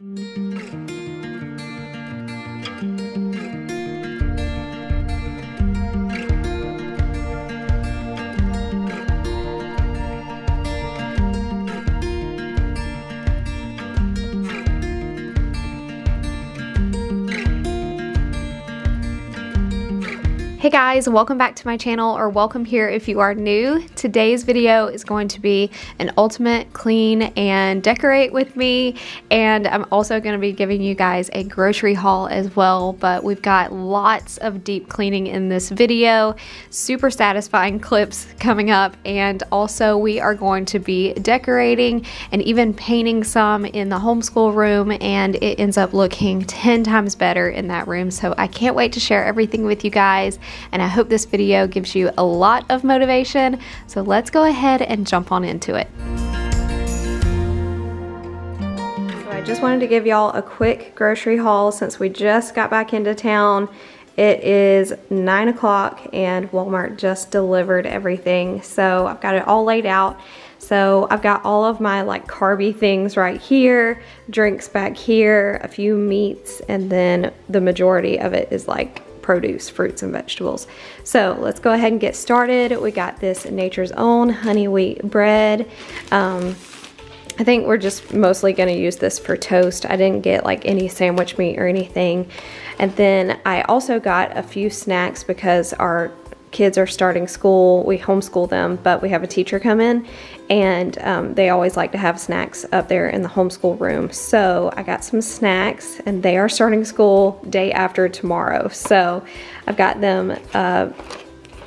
Hey guys, welcome back to my channel, or welcome here if you are new. Today's video is going to be an ultimate clean and decorate with me, and I'm also going to be giving you guys a grocery haul as well, but we've got lots of deep cleaning in this video, super satisfying clips coming up, and also we are going to be decorating and even painting some in the homeschool room, and it ends up looking 10 times better in that room. So I can't wait to share everything with you guys. And I hope this video gives you a lot of motivation. So let's go ahead and jump on into it. So I just wanted to give y'all a quick grocery haul since we just got back into town. It is 9 o'clock and Walmart just delivered everything. So I've got it all laid out. So I've got all of my like carby things right here, drinks back here, a few meats, and then the majority of it is like produce, fruits and vegetables. So let's go ahead and get started. We got this Nature's Own honey wheat bread. I think we're just mostly going to use this for toast. I didn't get like any sandwich meat or anything. And then I also got a few snacks because our kids are starting school. We homeschool them, but we have a teacher come in, and they always like to have snacks up there in the homeschool room. So I got some snacks, and they are starting school day after tomorrow. So I've got them a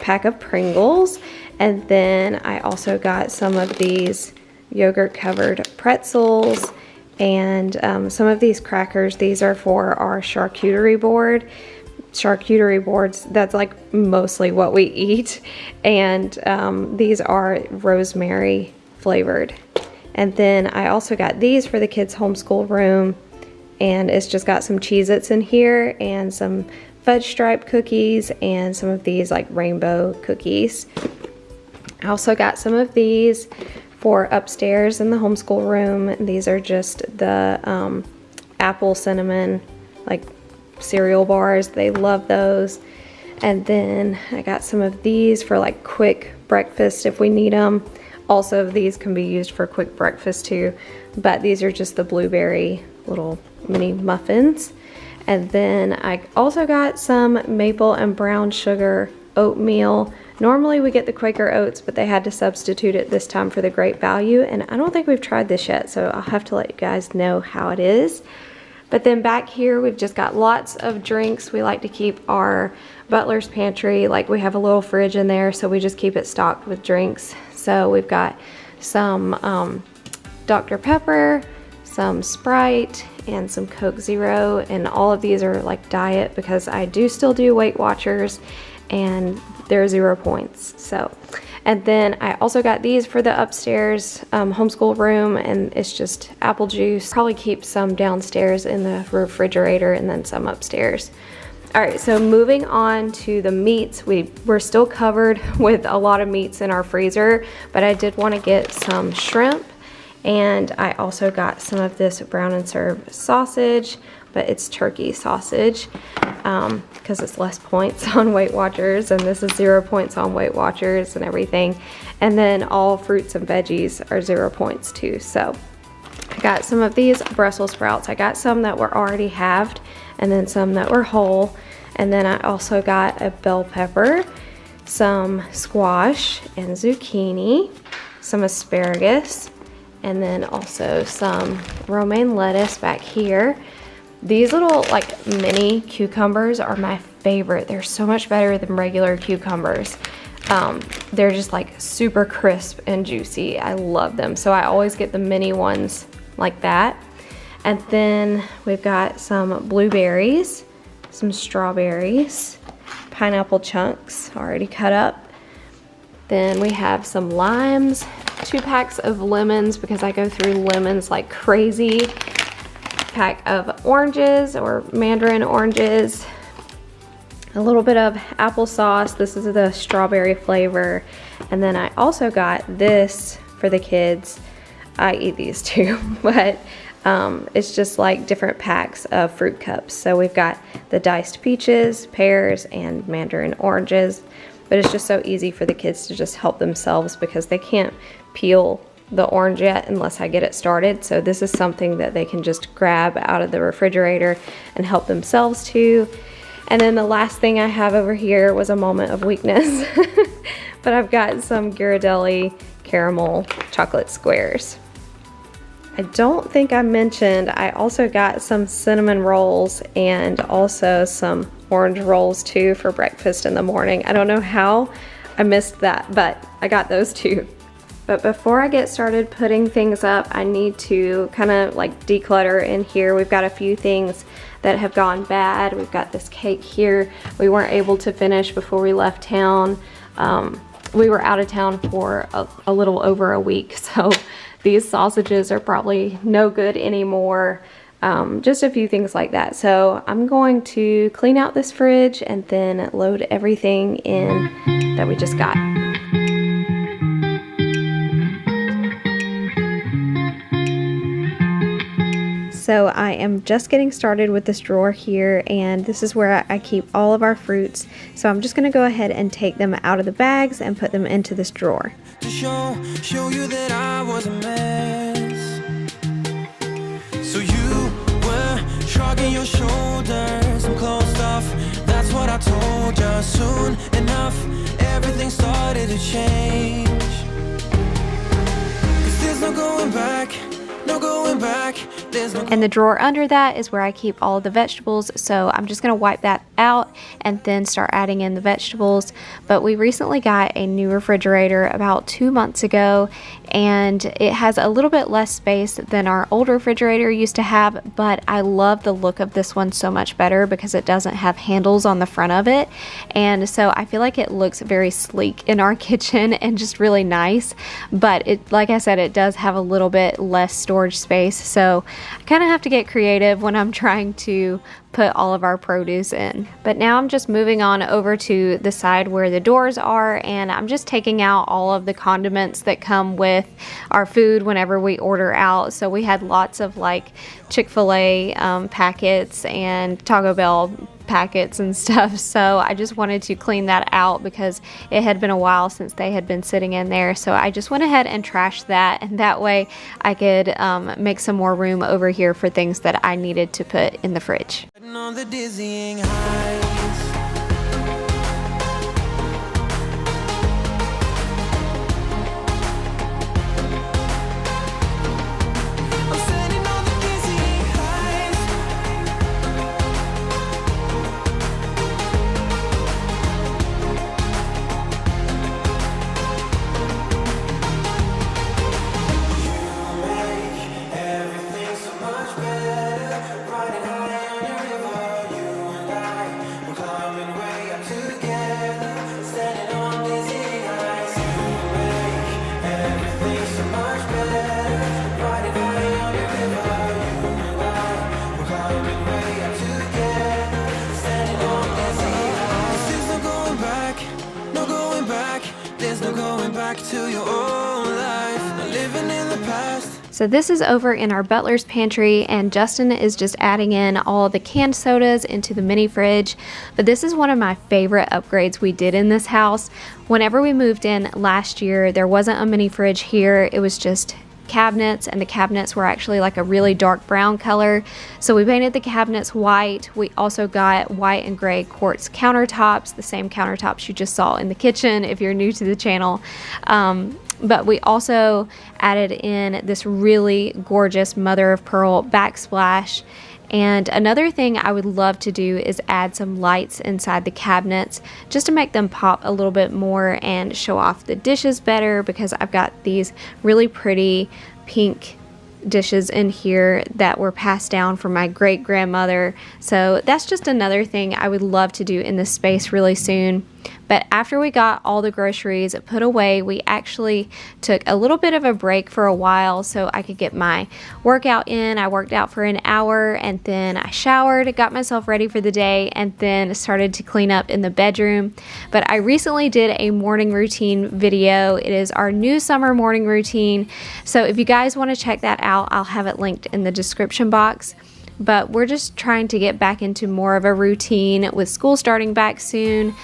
pack of Pringles, and then I also got some of these yogurt covered pretzels and some of these crackers. These are for our charcuterie board. Charcuterie boards, that's like mostly what we eat, and these are rosemary flavored. And then I also got these for the kids homeschool room, and it's just got some Cheez-Its in here and some fudge stripe cookies and some of these like rainbow cookies. I also got some of these for upstairs in the homeschool room. These are just the apple cinnamon like cereal bars. They love those. And then I got some of these for like quick breakfast if we need them. Also, these can be used for quick breakfast too, but these are just the blueberry little mini muffins. And then I also got some maple and brown sugar oatmeal. Normally we get the Quaker Oats, but they had to substitute it this time for the Great Value, and I don't think we've tried this yet, so I'll have to let you guys know how it is. But then back here, we've just got lots of drinks. We like to keep our butler's pantry, like we have a little fridge in there, so we just keep it stocked with drinks. So we've got some Dr. Pepper, some Sprite, and some Coke Zero. And all of these are like diet because I do still do Weight Watchers, and they're 0 points. So, and then I also got these for the upstairs homeschool room, and it's just apple juice. Probably keep some downstairs in the refrigerator and then some upstairs. All right, so moving on to the meats, we're still covered with a lot of meats in our freezer, but I did want to get some shrimp, and I also got some of this brown and serve sausage, but it's turkey sausage because it's less points on Weight Watchers, and this is 0 points on Weight Watchers and everything. And then all fruits and veggies are 0 points too. So I got some of these Brussels sprouts. I got some that were already halved and then some that were whole. And then I also got a bell pepper, some squash and zucchini, some asparagus, and then also some romaine lettuce back here. These little like mini cucumbers are my favorite. They're so much better than regular cucumbers. They're just like super crisp and juicy. I love them. So I always get the mini ones like that. And then we've got some blueberries, some strawberries, pineapple chunks already cut up. Then we have some limes, 2 packs of lemons because I go through lemons like crazy. Pack of oranges or mandarin oranges, a little bit of applesauce. This is the strawberry flavor. And then I also got this for the kids. I eat these too, but It's just like different packs of fruit cups. So we've got the diced peaches, pears, and mandarin oranges. But it's just so easy for the kids to just help themselves because they can't peel the orange yet unless I get it started. So this is something that they can just grab out of the refrigerator and help themselves to. And then the last thing I have over here was a moment of weakness. But I've got some Ghirardelli caramel chocolate squares. I don't think I mentioned I also got some cinnamon rolls and also some orange rolls too for breakfast in the morning. I don't know how I missed that, but I got those too. But before I get started putting things up, I need to kind of like declutter in here. We've got a few things that have gone bad. We've got this cake here we weren't able to finish before we left town. We were out of town for a little over a week, so these sausages are probably no good anymore. Just a few things like that. So I'm going to clean out this fridge and then load everything in that we just got. So I am just getting started with this drawer here, and this is where I keep all of our fruits. So I'm just going to go ahead and take them out of the bags and put them into this drawer. To show you that I was a mess. So you were shrugging your shoulders and closed off. That's what I told you. Soon enough, everything started to change. 'Cause there's no going back. No going back. And the drawer under that is where I keep all of the vegetables, so I'm just going to wipe that out and then start adding in the vegetables. But we recently got a new refrigerator about 2 months ago, and it has a little bit less space than our old refrigerator used to have, but I love the look of this one so much better because it doesn't have handles on the front of it, and so I feel like it looks very sleek in our kitchen and just really nice. But it, like I said, it does have a little bit less storage space, so I kind of have to get creative when I'm trying to put all of our produce in. But now I'm just moving on over to the side where the doors are, and I'm just taking out all of the condiments that come with our food whenever we order out. So we had lots of like Chick-fil-A packets and Taco Bell packets and stuff, so I just wanted to clean that out because it had been a while since they had been sitting in there. So I just went ahead and trashed that, and that way I could make some more room over here for things that I needed to put in the fridge. On the dizzying heights. I'm standing on the dizzying heights. You make everything so much better. Riding high on your river, you and I, we're climbing way up together, standing on dizzying heights. You make everything so much better. Riding high on your river, you and I, we're climbing way up together, standing on dizzying heights. There's no going back, no going back. There's no going back to your old life, no living in the past. So this is over in our butler's pantry, and Justin is just adding in all the canned sodas into the mini fridge. But this is one of my favorite upgrades we did in this house. Whenever we moved in last year, there wasn't a mini fridge here. It was just cabinets, and the cabinets were actually like a really dark brown color. So we painted the cabinets white. We also got white and gray quartz countertops, the same countertops you just saw in the kitchen if you're new to the channel. But we also added in this really gorgeous mother of pearl backsplash. And another thing I would love to do is add some lights inside the cabinets just to make them pop a little bit more and show off the dishes better, because I've got these really pretty pink dishes in here that were passed down from my great grandmother. So that's just another thing I would love to do in this space really soon. But after we got all the groceries put away, we actually took a little bit of a break for a while so I could get my workout in. I worked out for an hour and then I showered, got myself ready for the day, and then started to clean up in the bedroom. But I recently did a morning routine video. It is our new summer morning routine. So if you guys want to check that out, I'll have it linked in the description box. But we're just trying to get back into more of a routine with school starting back soon.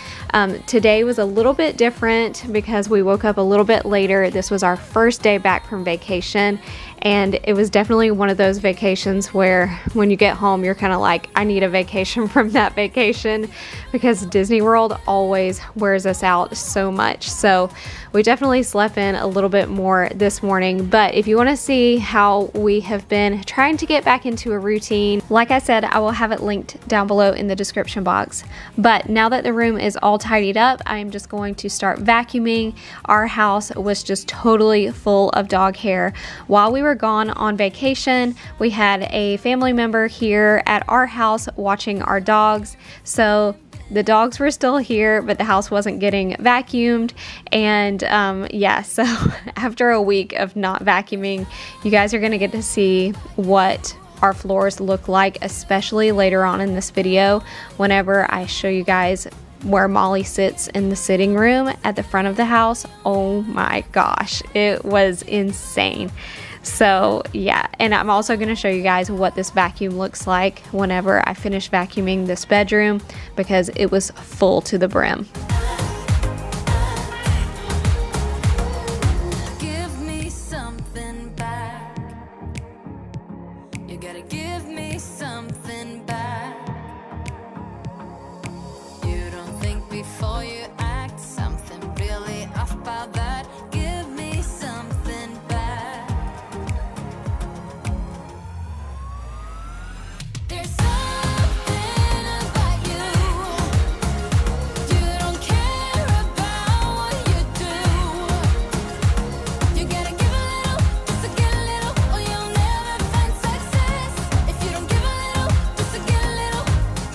Today was a little bit different because we woke up a little bit later. This was our first day back from vacation, and it was definitely one of those vacations where when you get home, you're kind of like, I need a vacation from that vacation, because Disney World always wears us out so much. So we definitely slept in a little bit more this morning. But if you want to see how we have been trying to get back into a routine, like I said, I will have it linked down below in the description box. But now that the room is all tidied up, I am just going to start vacuuming. Our house was just totally full of dog hair. While we were gone on vacation, we had a family member here at our house watching our dogs. So the dogs were still here, but the house wasn't getting vacuumed. And yeah, so after a week of not vacuuming, you guys are going to get to see what our floors look like, especially later on in this video whenever I show you guys where Molly sits in the sitting room at the front of the house. Oh my gosh, it was insane. So yeah, and I'm also going to show you guys what this vacuum looks like whenever I finish vacuuming this bedroom, because it was full to the brim. Give me something back. You gotta give me something back. You don't think before you act, something really off about that. Give me something back. There's something about you. You don't care about what you do. You gotta give a little, just to get a little, or you'll never find success. If you don't give a little, just to get a little,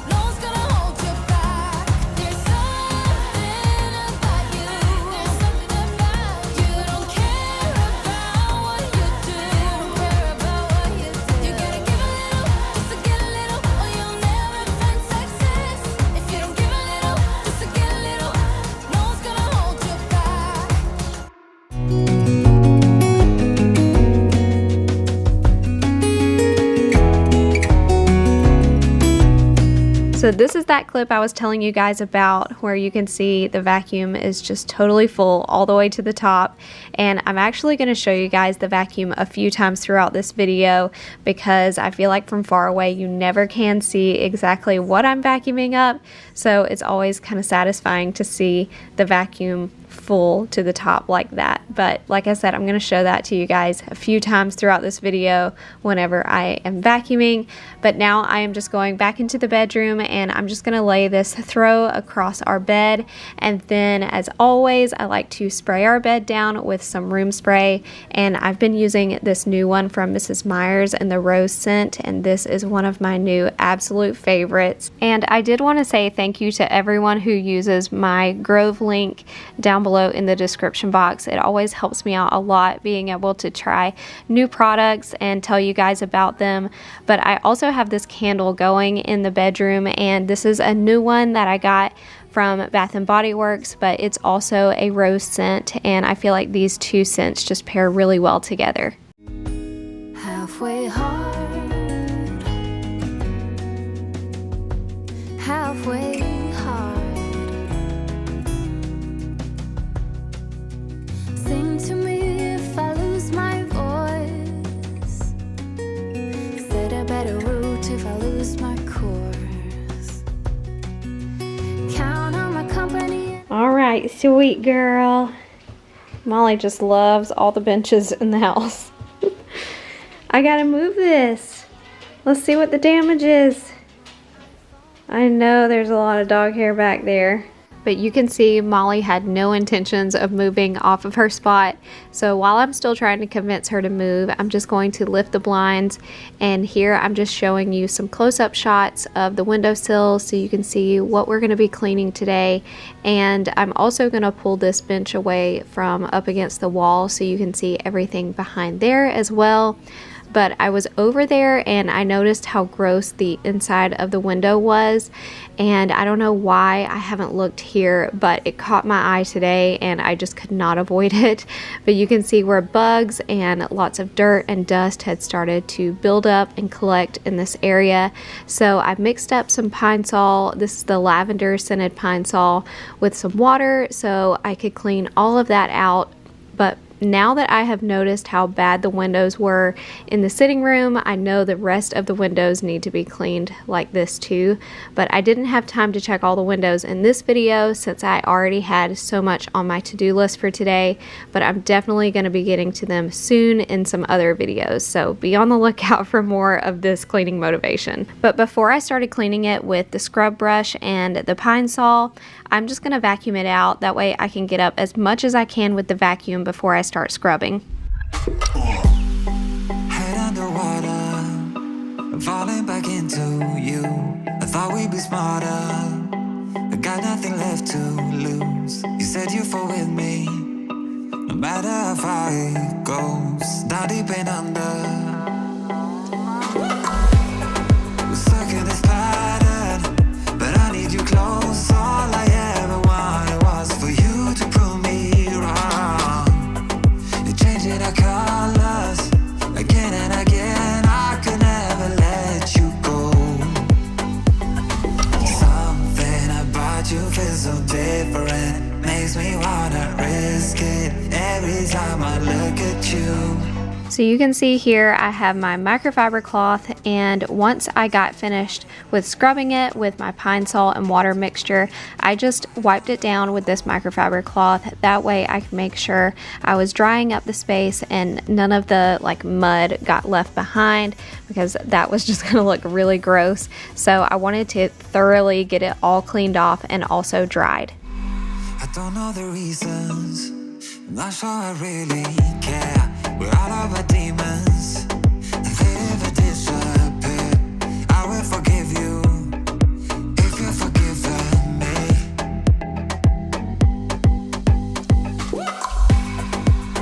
no one's gonna hold you back. There's something about you. There's something about you. You don't care about what you do. Care about what you do. You gotta give a little, just to get a little, or you'll never find success. If you don't give a little, just to get a little, no one's gonna hold you back. So this is that clip I was telling you guys about where you can see the vacuum is just totally full all the way to the top. And I'm actually going to show you guys the vacuum a few times throughout this video, because I feel like from far away you never can see exactly what I'm vacuuming up. So it's always kind of satisfying to see the vacuum full to the top like that. But like I said, I'm going to show that to you guys a few times throughout this video whenever I am vacuuming. But now I am just going back into the bedroom, and I'm just going to lay this throw across our bed. And then, as always, I like to spray our bed down with some room spray, and I've been using this new one from Mrs. Meyer's in the rose scent, and this is one of my new absolute favorites. And I did want to say thank you to everyone who uses my Grove link down below in the description box. It always helps me out a lot being able to try new products and tell you guys about them. But I also have this candle going in the bedroom, and this is a new one that I got from Bath and Body Works, but it's also a rose scent, and I feel like these two scents just pair really well together. Halfway hard, halfway hard. Sing to me if I lose my voice. Set a better route if I lose my course. Count on my company. All right, sweet girl. Molly just loves all the benches in the house. I gotta move this. Let's see what the damage is. I know there's a lot of dog hair back there. but you can see Molly had no intentions of moving off of her spot. So while I'm still trying to convince her to move, I'm just going to lift the blinds, and here I'm just showing you some close-up shots of the windowsills so you can see what we're going to be cleaning today. And I'm also going to pull this bench away from up against the wall so you can see everything behind there as well. But I was over there and I noticed how gross the inside of the window was, and I don't know why I haven't looked here, but it caught my eye today and I just could not avoid it. But you can see where bugs and lots of dirt and dust had started to build up and collect in this area. So I mixed up some Pine Sol, this is the lavender scented Pine Sol, with some water so I could clean all of that out. But now that I have noticed how bad the windows were in the sitting room, I know the rest of the windows need to be cleaned like this too. But I didn't have time to check all the windows in this video since I already had so much on my to-do list for today. But I'm definitely going to be getting to them soon in some other videos. So be on the lookout for more of this cleaning motivation. But before I started cleaning it with the scrub brush and the Pine Sol, I'm just going to vacuum it out. That way I can get up as much as I can with the vacuum before I start scrubbing. Head underwater, falling back into you. I thought we'd be smarter, I got nothing left to lose. You said you fall with me, no matter how far it goes. Down deep and under, we're stuck in this pattern, but I need you close. All I ever wanted was for you to prove me wrong. You're changing our colors again and again. I could never let you go. Something about you feels so different, makes me wanna risk it every time I look at you. So you can see here I have my microfiber cloth, and once I got finished with scrubbing it with my Pine Sol and water mixture, I just wiped it down with this microfiber cloth. That way I could make sure I was drying up the space and none of the mud got left behind, because that was just gonna look really gross. So I wanted to thoroughly get it all cleaned off and also dried. I don't know the reasons, I'm not sure I really care. We're all of our demons, and they never disappear. I will forgive you if you're forgiven me.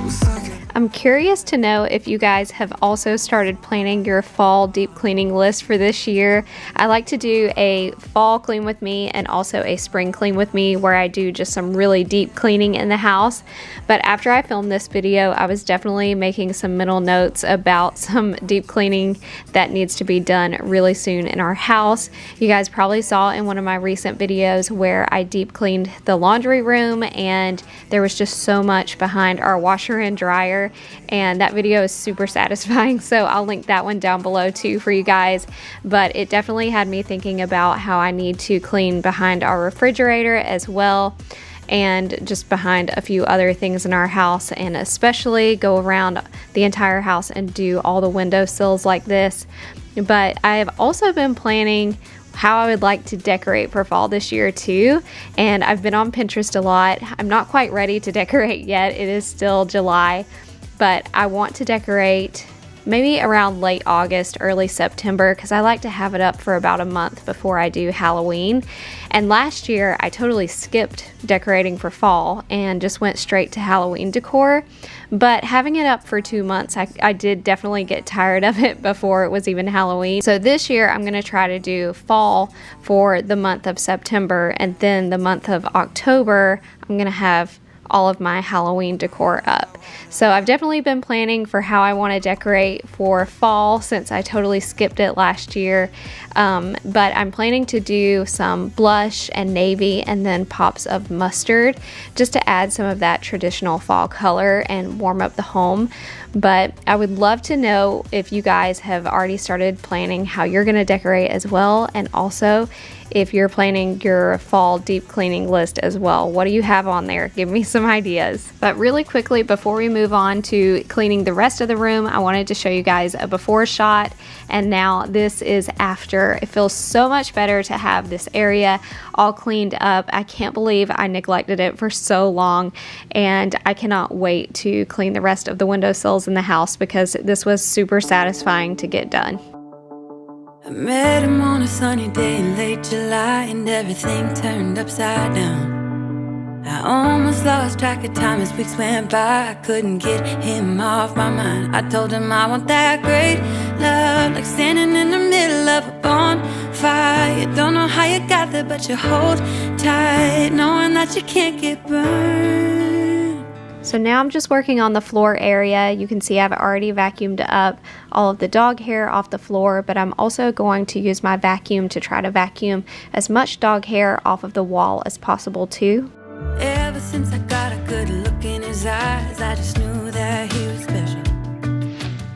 We're stuck in I'm curious to know if you guys have also started planning your fall deep cleaning list for this year. I like to do a fall clean with me and also a spring clean with me, where I do just some really deep cleaning in the house. But after I filmed this video, I was definitely making some mental notes about some deep cleaning that needs to be done really soon in our house. You guys probably saw in one of my recent videos where I deep cleaned the laundry room, and there was just so much behind our washer and dryer, and that video is super satisfying, so I'll link that one down below too for you guys. But it definitely had me thinking about how I need to clean behind our refrigerator as well, and just behind a few other things in our house, and especially go around the entire house and do all the windowsills like this. But I have also been planning how I would like to decorate for fall this year too, and I've been on Pinterest a lot. I'm not quite ready to decorate yet, it is still July, but I want to decorate maybe around late August, early September, because I like to have it up for about a month before I do Halloween. And last year I totally skipped decorating for fall and just went straight to Halloween decor. But having it up for 2 months, I did definitely get tired of it before it was even Halloween. So this year I'm going to try to do fall for the month of September, and then the month of October I'm going to have all of my Halloween decor up. So I've definitely been planning for how I want to decorate for fall since I totally skipped it last year. But I'm planning to do some blush and navy and then pops of mustard just to add some of that traditional fall color and warm up the home. But I would love to know if you guys have already started planning how you're going to decorate as well, and also if you're planning your fall deep cleaning list as well. What do you have on there? Give me some ideas. But really quickly, before we move on to cleaning the rest of the room, I wanted to show you guys a before shot, and now this is after. It feels so much better to have this area all cleaned up. I can't believe I neglected it for so long, and I cannot wait to clean the rest of the windowsills in the house because this was super satisfying to get done. I met him on a sunny day in late July, and everything turned upside down. I almost lost track of time as weeks went by. I couldn't get him off my mind. I told him I want that great love, like standing in the middle of a bonfire. You don't know how you got there, but you hold tight, knowing that you can't get burned. So now I'm just working on the floor area. You can see I've already vacuumed up all of the dog hair off the floor, but I'm also going to use my vacuum to try to vacuum as much dog hair off of the wall as possible too. Ever since I got a good look in his eyes, I just knew that he was special.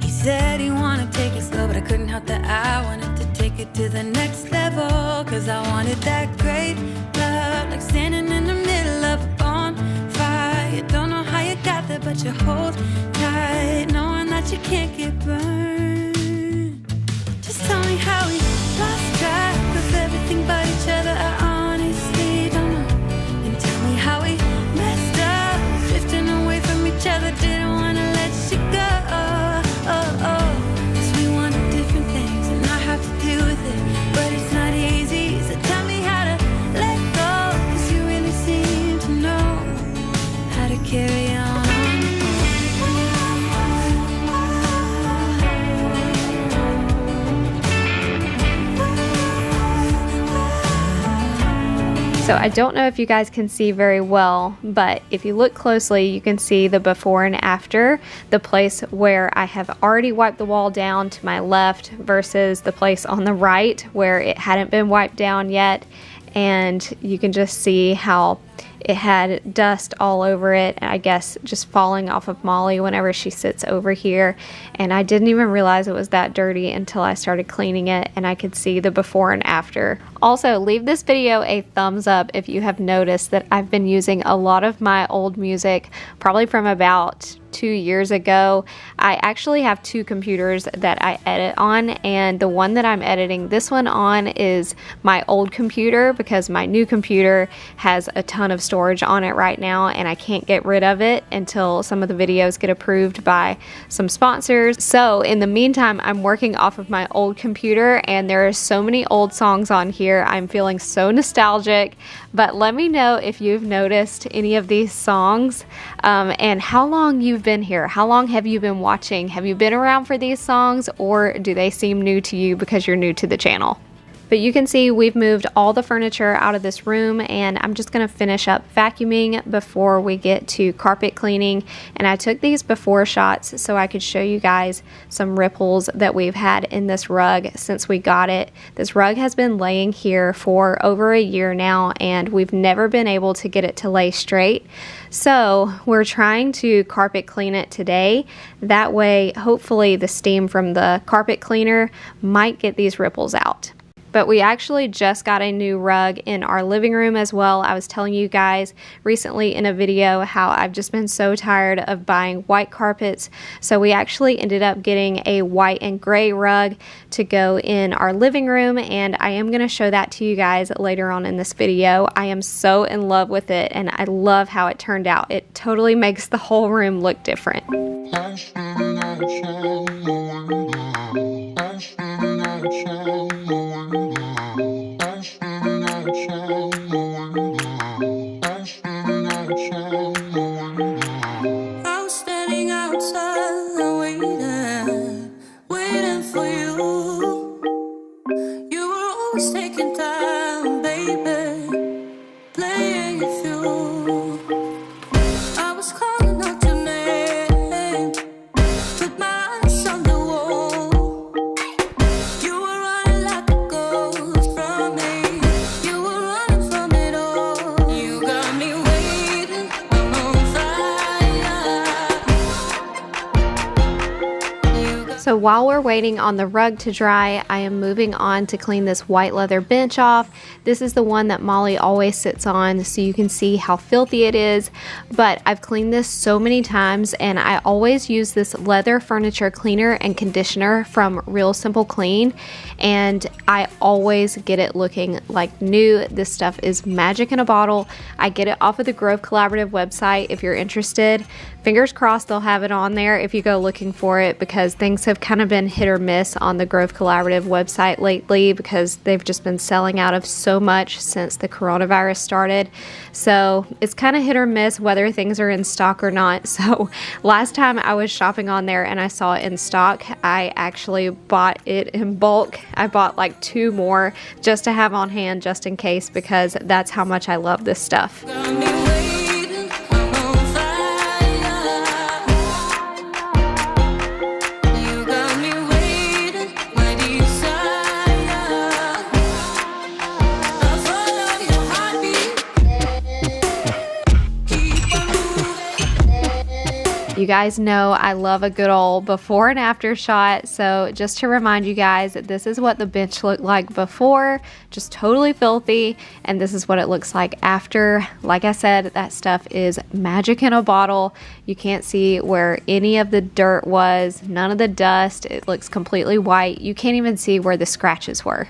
He said he wanted to take it slow, but I couldn't help that I wanted to take it to the next level. Cause I wanted that great love, like standing in the middle of a bonfire. You don't know how you got there, but you hold tight, knowing that you can't get burned. Just tell me how we lost track of everything but each other. I honestly don't know. And tell me how we messed up, drifting away from each other. Didn't wanna let you go. Cause we wanted different things, and I have to deal with it, but it's not easy. So tell me how to let go, cause you really seem to know how to carry on. So I don't know if you guys can see very well, but if you look closely, you can see the before and after, the place where I have already wiped the wall down to my left versus the place on the right where it hadn't been wiped down yet. And you can just see how it had dust all over it, I guess just falling off of Molly whenever she sits over here, and I didn't even realize it was that dirty until I started cleaning it and I could see the before and after. Also, leave this video a thumbs up if you have noticed that I've been using a lot of my old music, probably from about 2 years ago. I actually have two computers that I edit on, and the one that I'm editing this one on is my old computer because my new computer has a ton of storage on it right now and I can't get rid of it until some of the videos get approved by some sponsors. So in the meantime, I'm working off of my old computer, and there are so many old songs on here. I'm feeling so nostalgic, but let me know if you've noticed any of these songs and how long you've been here. How long have you been watching? Have you been around for these songs, or do they seem new to you because you're new to the channel? But you can see we've moved all the furniture out of this room, and I'm just going to finish up vacuuming before we get to carpet cleaning. And I took these before shots so I could show you guys some ripples that we've had in this rug since we got it. This rug has been laying here for over a year now, and we've never been able to get it to lay straight. So we're trying to carpet clean it today. That way, hopefully the steam from the carpet cleaner might get these ripples out. But we actually just got a new rug in our living room as well. I was telling you guys recently in a video how I've just been so tired of buying white carpets. So we actually ended up getting a white and gray rug to go in our living room, and I am going to show that to you guys later on in this video. I am so in love with it, and I love how it turned out. It totally makes the whole room look different. I was standing outside waiting for you. You were always taking time, baby, playing it through. I was calling out your name, with my eyes on the wall. You were running like a ghost from me. You were running from it all. You got me waiting, I'm on fire. So So while we're waiting on the rug to dry, I am moving on to clean this white leather bench off. This is the one that Molly always sits on, so you can see how filthy it is. But I've cleaned this so many times, and I always use this leather furniture cleaner and conditioner from Real Simple Clean, and I always get it looking like new. This stuff is magic in a bottle. I get it off of the Grove Collaborative website if you're interested. Fingers crossed they'll have it on there if you go looking for it, because things have kind of been hit or miss on the Grove Collaborative website lately because they've just been selling out of so much since the coronavirus started. So it's kind of hit or miss whether things are in stock or not. So last time I was shopping on there and I saw it in stock, I actually bought it in bulk. I bought like 2 more just to have on hand just in case, because that's how much I love this stuff. Got me waiting, I'm on fire. You got me waiting, my desire. I follow your heartbeat. Keep on moving. You guys know I love a good old before and after shot, so just to remind you guys, this is what the bench looked like before, just totally filthy, and this is what it looks like after. Like I said, that stuff is magic in a bottle. You can't see where any of the dirt was, none of the dust. It looks completely white. You can't even see where the scratches were.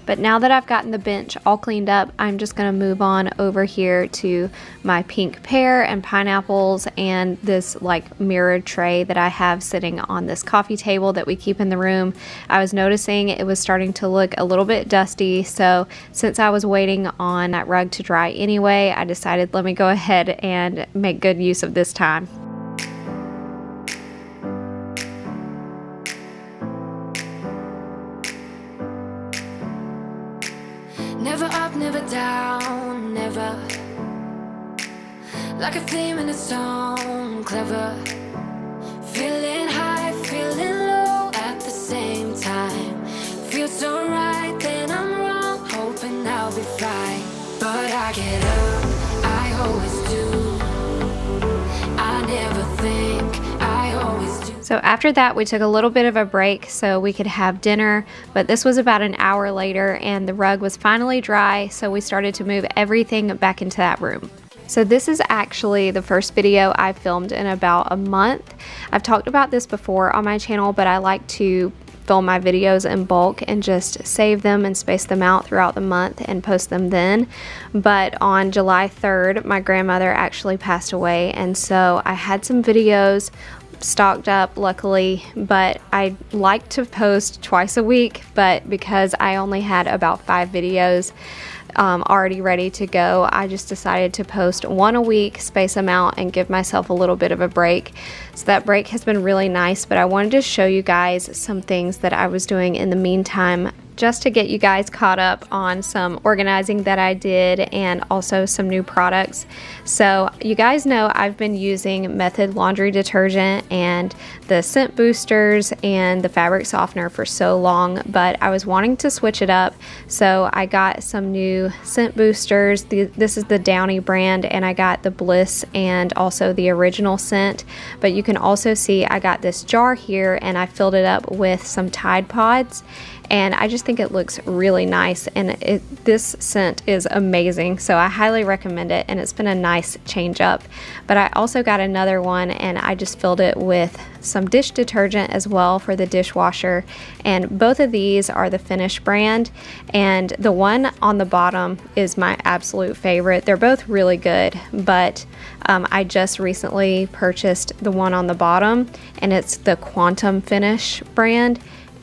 But now that I've gotten the bench all cleaned up, I'm just going to move on over here to my pink pear and pineapples and this like mirrored tray that I have sitting on this coffee table that we keep in the room. I was noticing it was starting to look a little bit dusty, so since I was waiting on that rug to dry anyway, I decided let me go ahead and make good use of this time. Never up, never down, never. Like a theme in a song, clever. Feeling high, feeling low at the same time. Feels so right, then I'm wrong, hoping I'll be fine. But I get up, I always do. I never think, I always do. So after that, we took a little bit of a break so we could have dinner, but this was about an hour later and the rug was finally dry, so we started to move everything back into that room. So this is actually the first video I filmed in about a month. I've talked about this before on my channel, but I like to film my videos in bulk and just save them and space them out throughout the month and post them then. But on July 3rd, my grandmother actually passed away, and so I had some videos stocked up luckily, but I like to post twice a week, but because I only had about 5 videos already ready to go, I just decided to post 1 a week, space them out, and give myself a little bit of a break. So that break has been really nice, but I wanted to show you guys some things that I was doing in the meantime, just to get you guys caught up on some organizing that I did and also some new products. So you guys know I've been using Method laundry detergent and the scent boosters and the fabric softener for so long, but I was wanting to switch it up, so I got some new scent boosters. This is the Downy brand, and I got the Bliss and also the original scent, but you can also see I got this jar here and I filled it up with some Tide Pods, and I just think it looks really nice, and this scent is amazing, so I highly recommend it, and it's been a nice change up. But I also got another one and I just filled it with some dish detergent as well for the dishwasher, and both of these are the Finish brand, and the one on the bottom is my absolute favorite. They're both really good, but I just recently purchased the one on the bottom, and it's the Quantum Finish brand.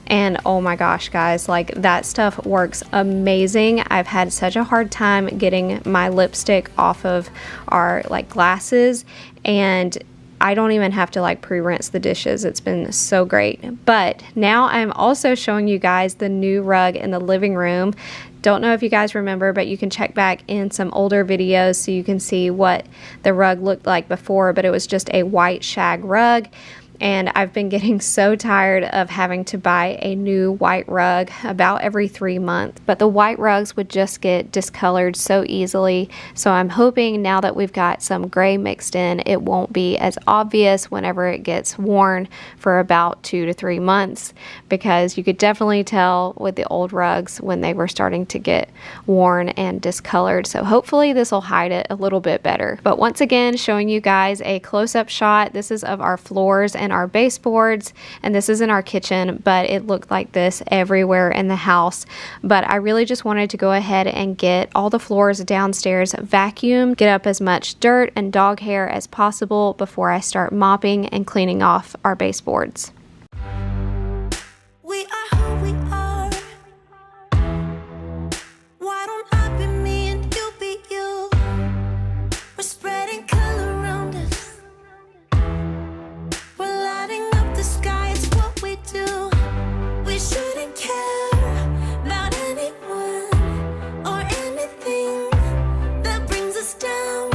And oh my gosh, guys, like that stuff works amazing. I've had such a hard time getting my lipstick off of our like glasses, and I don't even have to like pre-rinse the dishes. It's been so great. But now I'm also showing you guys the new rug in the living room. Don't know if you guys remember, but you can check back in some older videos so you can see what the rug looked like before, but it was just a white shag rug. and I've been getting so tired of having to buy a new white rug about every 3 months. But the white rugs would just get discolored so easily, so I'm hoping now that we've got some gray mixed in, it won't be as obvious whenever it gets worn for about 2 to 3 months, because you could definitely tell with the old rugs when they were starting to get worn and discolored. So hopefully this will hide it a little bit better. But once again, showing you guys a close-up shot. This is of our floors and our baseboards, and this is in our kitchen, but it looked like this everywhere in the house. But I really just wanted to go ahead and get all the floors downstairs vacuumed, get up as much dirt and dog hair as possible before I start mopping and cleaning off our baseboards. We are who we are. Why don't I be me and you be you? We're spreading color around us. We're lighting up the sky, it's what we do. We shouldn't care about anyone or anything that brings us down.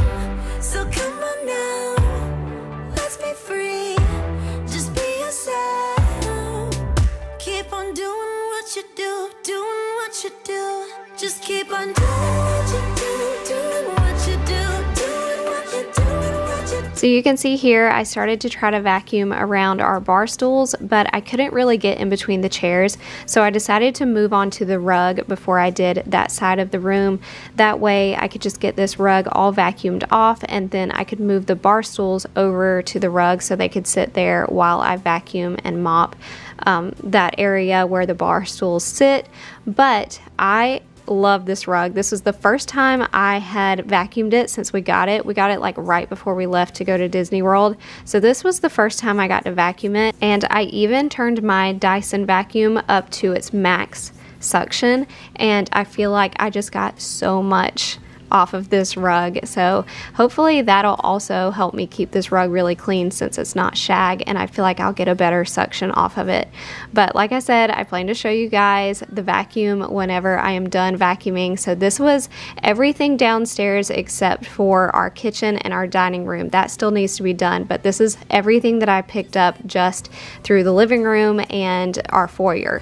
So come on now, let's be free. Just be yourself. Keep on doing what you do, doing what you do. Just keep on doing what you do, doing what you do, doing what you do, doing what you do. So you can see here, I started to try to vacuum around our bar stools, but I couldn't really get in between the chairs. So I decided to move on to the rug before I did that side of the room. That way I could just get this rug all vacuumed off, and then I could move the bar stools over to the rug so they could sit there while I vacuum and mop that area where the bar stools sit. But I love this rug. This was the first time I had vacuumed it since we got it. We got it like right before we left to go to Disney World. So this was the first time I got to vacuum it. And I even turned my Dyson vacuum up to its max suction. And I feel like I just got so much off of this rug. So hopefully that'll also help me keep this rug really clean since it's not shag, and I feel like I'll get a better suction off of it. But like I said, I plan to show you guys the vacuum whenever I am done vacuuming. So this was everything downstairs except for our kitchen and our dining room. That still needs to be done, but this is everything that I picked up just through the living room and our foyer.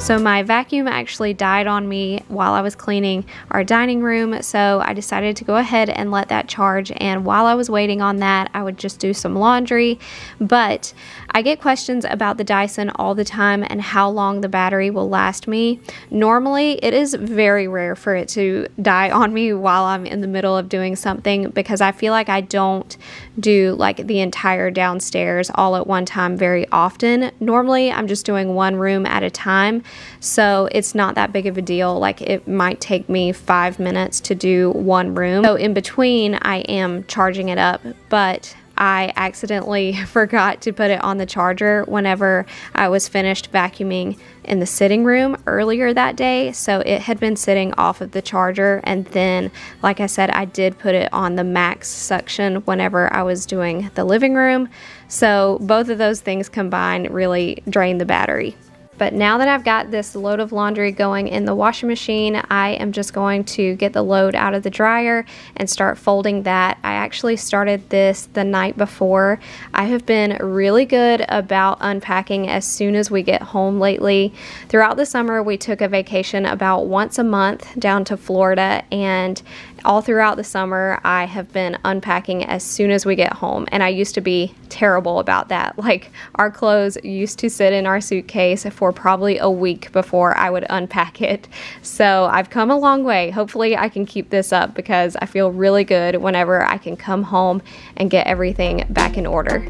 So my vacuum actually died on me while I was cleaning our dining room, so I decided to go ahead and let that charge, and while I was waiting on that, I would just do some laundry. But I get questions about the Dyson all the time and how long the battery will last me. Normally, it is very rare for it to die on me while I'm in the middle of doing something, because I feel like I don't do like the entire downstairs all at one time very often. Normally, I'm just doing one room at a time. So it's not that big of a deal. Like it might take me 5 minutes to do one room. So in between I am charging it up, but I accidentally forgot to put it on the charger whenever I was finished vacuuming in the sitting room earlier that day. So it had been sitting off of the charger, and then like I said, I did put it on the max suction whenever I was doing the living room. So both of those things combined really drained the battery. But now that I've got this load of laundry going in the washing machine, I am just going to get the load out of the dryer and start folding that. I actually started this the night before. I have been really good about unpacking as soon as we get home lately. Throughout the summer, we took a vacation about once a month down to Florida, and all throughout the summer, I have been unpacking as soon as we get home, and I used to be terrible about that. Like, our clothes used to sit in our suitcase for probably a week before I would unpack it. So I've come a long way. Hopefully I can keep this up, because I feel really good whenever I can come home and get everything back in order.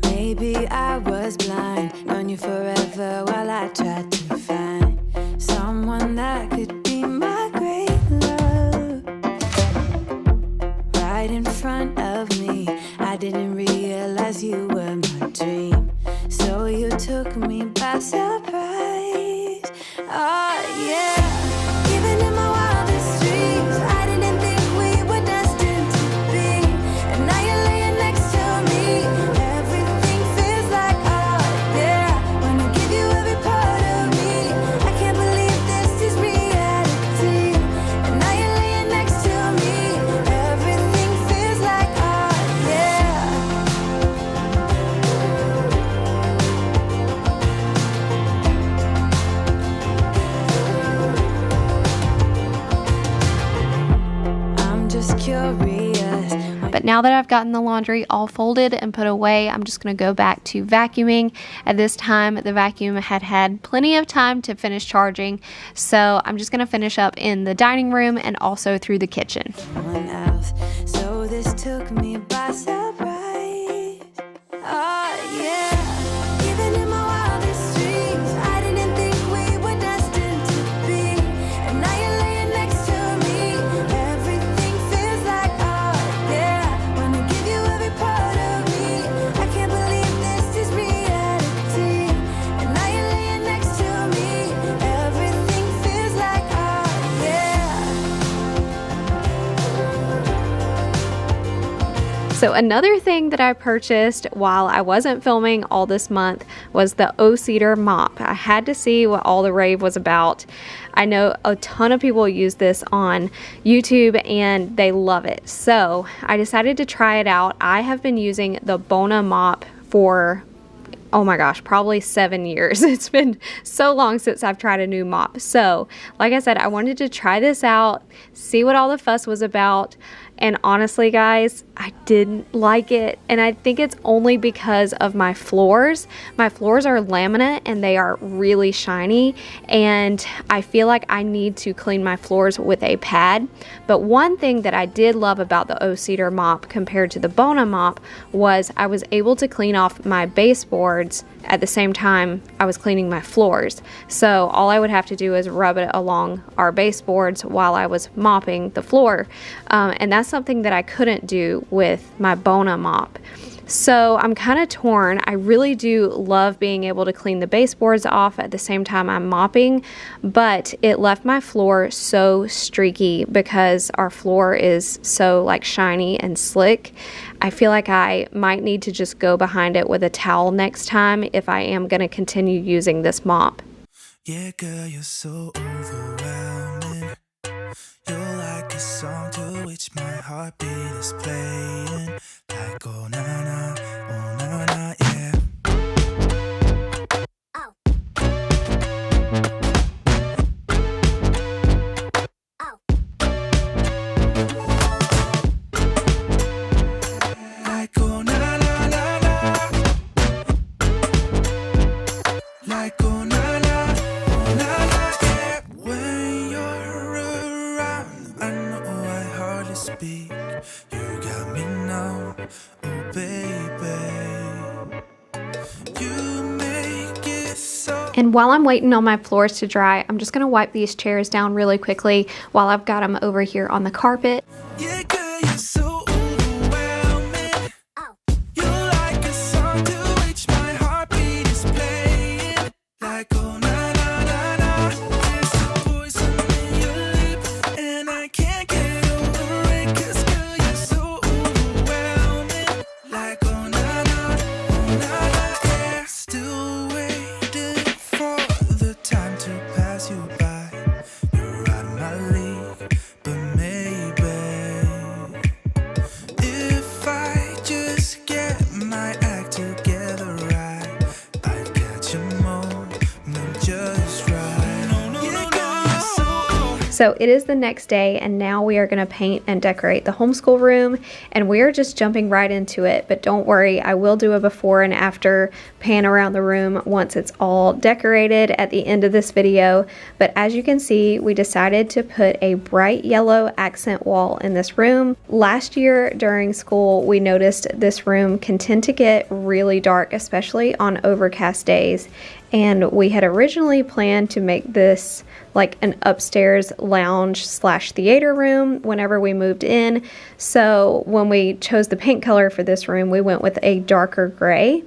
Maybe I was blind, known you forever while I tried to find someone that could be my great love. Right in front of me, I didn't realize you were my dream, so you took me by surprise. just curious. But now that I've gotten the laundry all folded and put away, I'm just going to go back to vacuuming. At this time, the vacuum had plenty of time to finish charging, so I'm just going to finish up in the dining room and also through the kitchen. Someone else. So this took me by surprise. Oh yeah. Even in my wildest dreams, I didn't think we were destined to be. And now you're laying next to me. Everything feels like art. Yeah. Wanna give you every part of me. I can't believe this is reality. And now you're laying next to me. Everything feels like art. Yeah. So another thing that I purchased while I wasn't filming all this month was the O-Cedar mop. I had to see what all the rave was about. I know a ton of people use this on YouTube and they love it. So I decided to try it out. I have been using the Bona mop for, oh my gosh, probably 7 years. It's been so long since I've tried a new mop. So like I said, I wanted to try this out, see what all the fuss was about. And honestly, guys, I didn't like it. And I think it's only because of my floors. My floors are laminate and they are really shiny. And I feel like I need to clean my floors with a pad. But one thing that I did love about the O-Cedar mop compared to the Bona mop was I was able to clean off my baseboards at the same time I was cleaning my floors. So all I would have to do is rub it along our baseboards while I was mopping the floor. And that's something that I couldn't do with my Bona mop. So I'm kind of torn. I really do love being able to clean the baseboards off at the same time I'm mopping, but it left my floor so streaky because our floor is so like shiny and slick. I feel like I might need to just go behind it with a towel next time if I am going to continue using this mop. Yeah, girl, you're so overwhelming. You're like a song to which my heartbeat is playing. Like, oh, na-na, yeah. Like, oh, na-na, like, oh, na-na, yeah. When you're around, I know I hardly speak. You got me now, oh baby. You make it so. And while I'm waiting on my floors to dry, I'm just going to wipe these chairs down really quickly while I've got them over here on the carpet. Yeah, girl, you're so overwhelming. You're like a song to which my heartbeat is playing. Like, oh, na na na na. There's a poison in your lips, and I can't get over it. 'Cause girl, you're so overwhelming. Like, oh, na na, yeah. Still waiting for the time to pass you by. You're out of my league, but maybe if I just get my act together right, I'd catch a moment just right. Yeah, girl, you're so. So it is the next day and now we are going to paint and decorate the homeschool room, and we are just jumping right into it. But don't worry, I will do a before and after pan around the room once it's all decorated at the end of this video. But as you can see, we decided to put a bright yellow accent wall in this room. Last year during school, we noticed this room can tend to get really dark, especially on overcast days. And we had originally planned to make this like an upstairs lounge / theater room whenever we moved in. So when we chose the paint color for this room, we went with a darker gray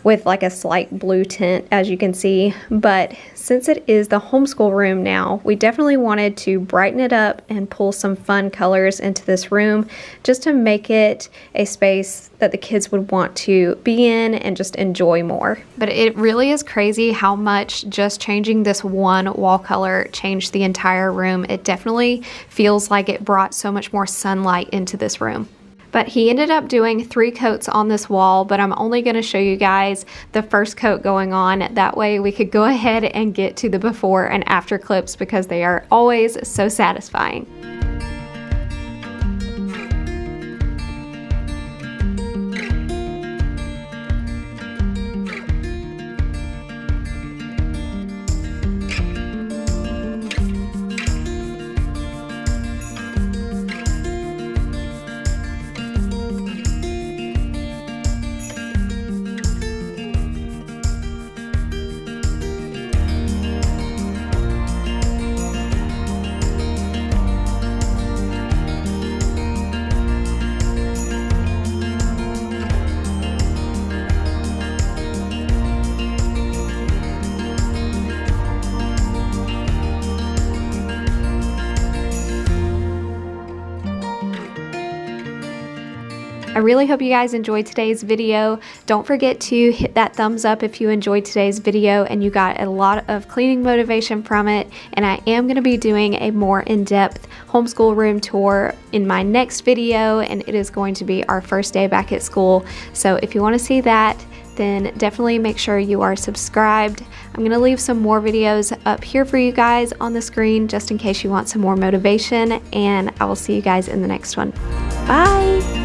with like a slight blue tint, as you can see. But since it is the homeschool room now, we definitely wanted to brighten it up and pull some fun colors into this room just to make it a space that the kids would want to be in and just enjoy more. But it really is crazy how much just changing this one wall color changed the entire room. It definitely feels like it brought so much more sunlight into this room. But he ended up doing 3 coats on this wall, but I'm only going to show you guys the first coat going on. That way we could go ahead and get to the before and after clips because they are always so satisfying. I really hope you guys enjoyed today's video. Don't forget to hit that thumbs up if you enjoyed today's video and you got a lot of cleaning motivation from it. And I am going to be doing a more in-depth homeschool room tour in my next video, and it is going to be our first day back at school. So if you want to see that, then definitely make sure you are subscribed. I'm going to leave some more videos up here for you guys on the screen just in case you want some more motivation, and I will see you guys in the next one. Bye!